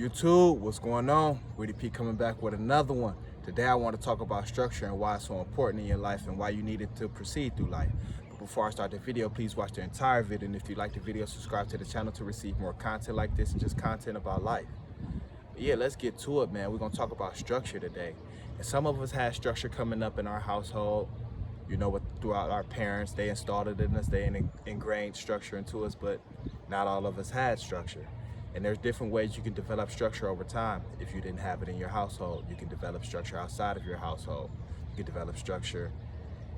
YouTube, what's going on? Woody P coming back with another one. Today I want to talk about structure and why it's so important in your life and why you need it to proceed through life. But before I start the video, please watch the entire video, and if you like the video, subscribe to the channel to receive more content like this and just content about life. But yeah, let's get to it, man. We're going to talk about structure today. And some of us had structure coming up in our household, you know, throughout our parents. They installed it in us, they ingrained structure into us, but not all of us had structure. And there's different ways you can develop structure over time. If you didn't have it in your household, you can develop structure outside of your household. You can develop structure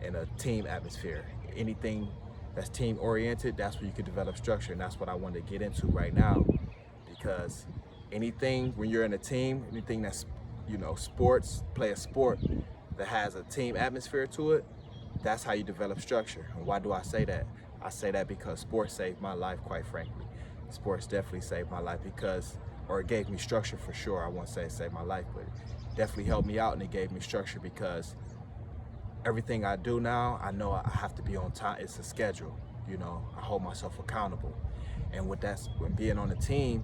in a team atmosphere. Anything that's team oriented, that's where you can develop structure. And that's what I want to get into right now, because anything, when you're in a team, anything that's, you know, play a sport that has a team atmosphere to it, that's how you develop structure. And why do I say that? I say that because sports saved my life, quite frankly. Sports definitely saved my life or it gave me structure for sure. I won't say it saved my life, but it definitely helped me out, and it gave me structure because everything I do now, I know I have to be on time. It's a schedule, you know, I hold myself accountable. And when being on a team,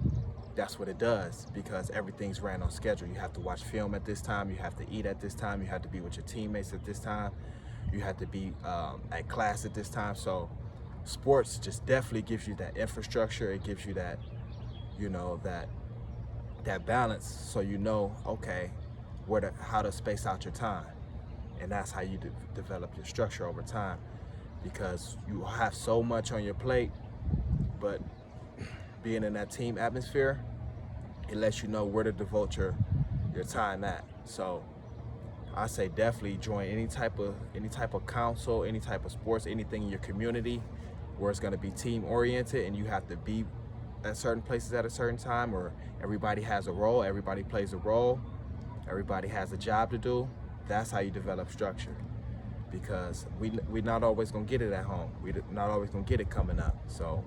that's what it does, because everything's ran on schedule. You have to watch film at this time, you have to eat at this time, you have to be with your teammates at this time, you have to be at class at this time. So sports just definitely gives you that infrastructure. It gives you that, you know, that balance, so you know, okay, how to space out your time. And that's how you develop your structure over time, because you have so much on your plate. But being in that team atmosphere, it lets you know where to devote your time at. So I say definitely join any type of council, any type of sports, anything in your community where it's going to be team oriented, and you have to be at certain places at a certain time, or everybody has a role, everybody plays a role, everybody has a job to do. That's how you develop structure, because we're not always going to get it at home. We're not always going to get it coming up. So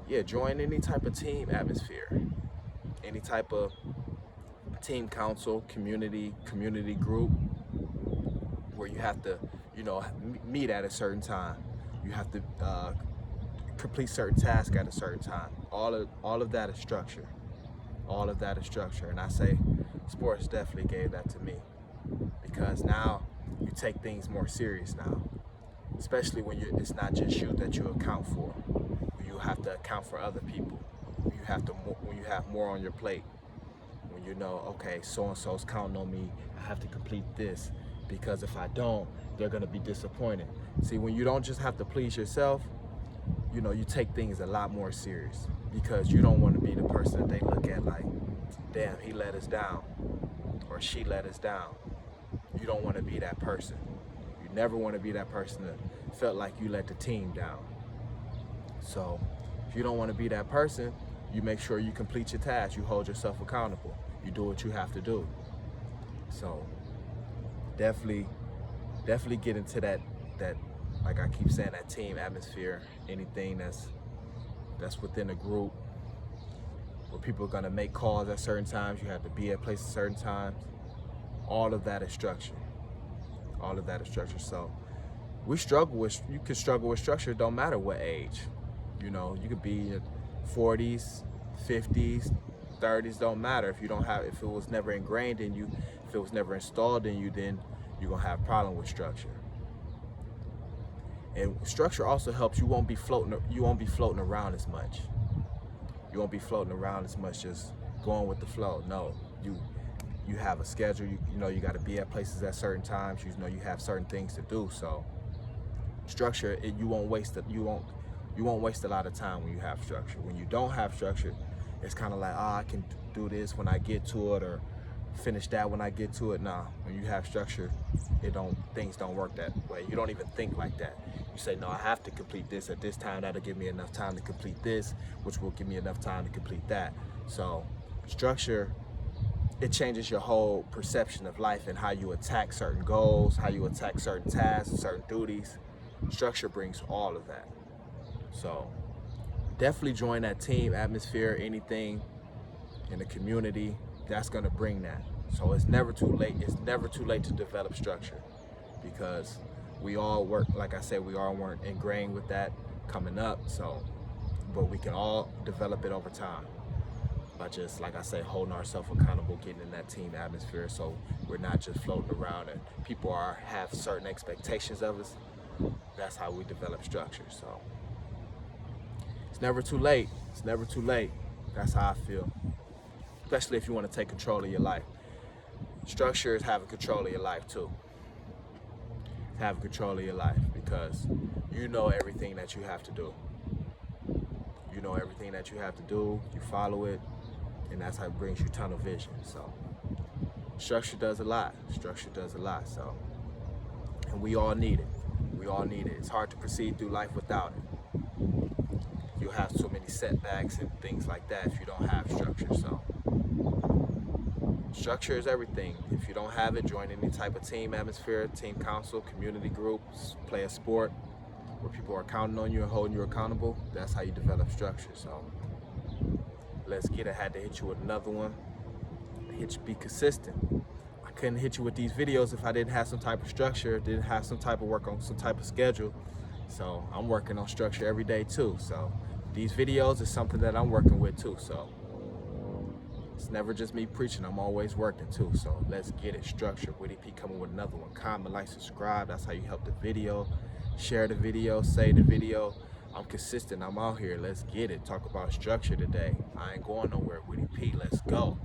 yeah, join any type of team atmosphere, any type of team council, community group, where you have to, you know, meet at a certain time. You have to complete certain tasks at a certain time. All of that is structure. All of that is structure. And I say sports definitely gave that to me, because now you take things more serious now, especially when it's not just you that you account for. You have to account for other people. When you have more on your plate. When you know, okay, so-and-so's counting on me, I have to complete this, because if I don't, they're gonna be disappointed. See, when you don't just have to please yourself, you know, you take things a lot more serious, because you don't want to be the person that they look at like, damn, he let us down, or she let us down. You don't want to be that person. You never want to be that person that felt like you let the team down. So if you don't want to be that person, you make sure you complete your task. You hold yourself accountable. You do what you have to do. So definitely get into that, like I keep saying, that team atmosphere. Anything that's within a group where people are gonna make calls at certain times, you have to be at places at certain times. All of that is structure. All of that is structure. So you can struggle with structure, don't matter what age. You know, you could be in 40s, 50s, 30s, don't matter. If it was never ingrained in you, if it was never installed in you, then you're gonna have a problem with structure. And structure also helps. You won't be floating around as much. You won't be floating around as much, just going with the flow. No, you have a schedule. You know you got to be at places at certain times. You know you have certain things to do. So structure, you won't waste a lot of time when you have structure. When you don't have structure, it's kind of like, I can do this when I get to it, or finish that when I get to it. Nah, when you have structure, things don't work that way. You don't even think like that. You say, no, I have to complete this at this time. That'll give me enough time to complete this, which will give me enough time to complete that. So structure, it changes your whole perception of life and how you attack certain goals, how you attack certain tasks, certain duties. Structure brings all of that. So definitely join that team atmosphere. Anything in the community, that's gonna bring that. So it's never too late. It's never too late to develop structure, because we all work, like I said, we all weren't ingrained with that coming up. So, but we can all develop it over time. by just, like I say, holding ourselves accountable, getting in that team atmosphere, so we're not just floating around and people have certain expectations of us. That's how we develop structure. So it's never too late. It's never too late. That's how I feel, especially if you want to take control of your life. Structure is having control of your life too. Have control of your life, because you know everything that you have to do. You know everything that you have to do, you follow it, and that's how it brings you tunnel vision. So structure does a lot. Structure does a lot. So, and we all need it. We all need it. It's hard to proceed through life without it. You'll have so many setbacks and things like that if you don't have structure. So structure is everything. If you don't have it, join any type of team atmosphere, team council, community groups, play a sport where people are counting on you and holding you accountable. That's how you develop structure. So let's get it. I had to hit you with another one. Be consistent. I couldn't hit you with these videos if I didn't have some type of structure, didn't have some type of work on some type of schedule. So I'm working on structure every day too. So these videos is something that I'm working with too. So it's never just me preaching, I'm always working too. So let's get it structured. Woody P coming with another one. Comment, like, subscribe. That's how you help the video. Share the video, say the video. I'm consistent, I'm out here. Let's get it. Talk about structure today. I ain't going nowhere. Woody P, let's go.